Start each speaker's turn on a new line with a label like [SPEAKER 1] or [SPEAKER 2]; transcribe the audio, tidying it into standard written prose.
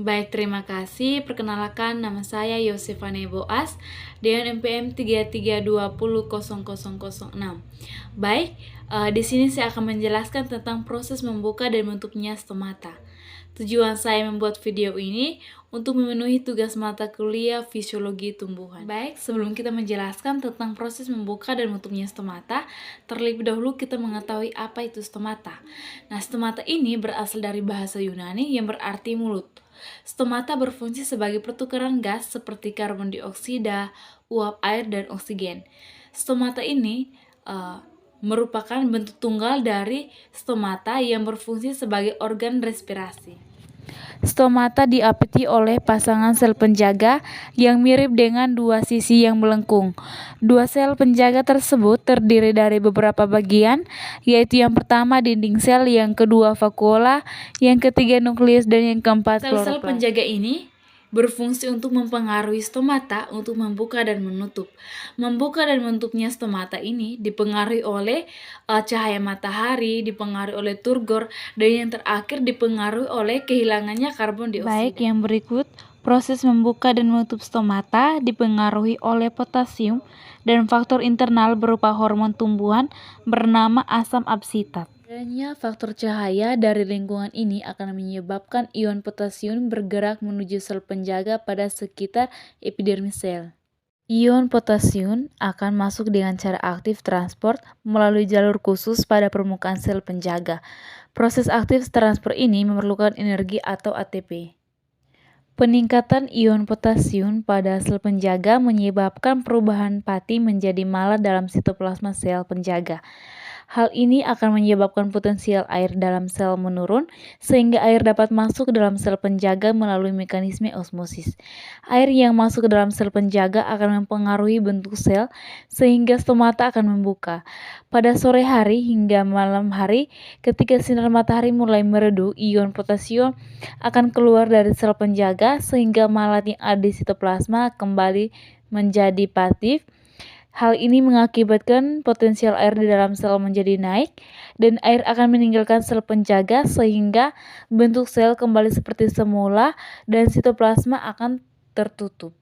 [SPEAKER 1] Baik, terima kasih. Perkenalkan, nama saya Yosefane Boas dengan NPM 33200006. Baik, di sini saya akan menjelaskan tentang proses membuka dan menutupnya stomata. Tujuan saya membuat video ini untuk memenuhi tugas mata kuliah fisiologi tumbuhan. Baik, sebelum kita menjelaskan tentang proses membuka dan menutupnya stomata, terlebih dahulu kita mengetahui apa itu stomata. Nah, stomata ini berasal dari bahasa Yunani yang berarti mulut. Stomata berfungsi sebagai pertukaran gas seperti karbon dioksida, uap air, dan oksigen. Stomata ini merupakan bentuk tunggal dari stomata yang berfungsi sebagai organ respirasi. Stomata diapiti oleh pasangan sel penjaga yang mirip dengan dua sisi yang melengkung. Dua sel penjaga tersebut terdiri dari beberapa bagian, yaitu yang pertama dinding sel, yang kedua vakuola, yang ketiga nukleus, dan yang keempat kloroplas. Sel-sel penjaga ini berfungsi untuk mempengaruhi stomata untuk membuka dan menutup. Membuka dan menutupnya stomata ini dipengaruhi oleh cahaya matahari, dipengaruhi oleh turgor, dan yang terakhir dipengaruhi oleh kehilangannya karbon dioksida. Baik, yang berikut proses membuka dan menutup stomata dipengaruhi oleh potasium dan faktor internal berupa hormon tumbuhan bernama asam absitat. Adanya faktor cahaya dari lingkungan ini akan menyebabkan ion potasium bergerak menuju sel penjaga pada sekitar epidermis sel. Ion potasium akan masuk dengan cara aktif transport melalui jalur khusus pada permukaan sel penjaga. Proses aktif transport ini memerlukan energi atau ATP. Peningkatan ion potasium pada sel penjaga menyebabkan perubahan pati menjadi malat dalam sitoplasma sel penjaga. Hal ini akan menyebabkan potensial air dalam sel menurun, sehingga air dapat masuk ke dalam sel penjaga melalui mekanisme osmosis. Air yang masuk ke dalam sel penjaga akan mempengaruhi bentuk sel, sehingga stomata akan membuka. Pada sore hari hingga malam hari, ketika sinar matahari mulai meredup, ion potasium akan keluar dari sel penjaga, sehingga malat yang ada di sitoplasma kembali menjadi pasif. Hal ini mengakibatkan potensial air di dalam sel menjadi naik, dan air akan meninggalkan sel penjaga sehingga bentuk sel kembali seperti semula dan sitoplasma akan tertutup.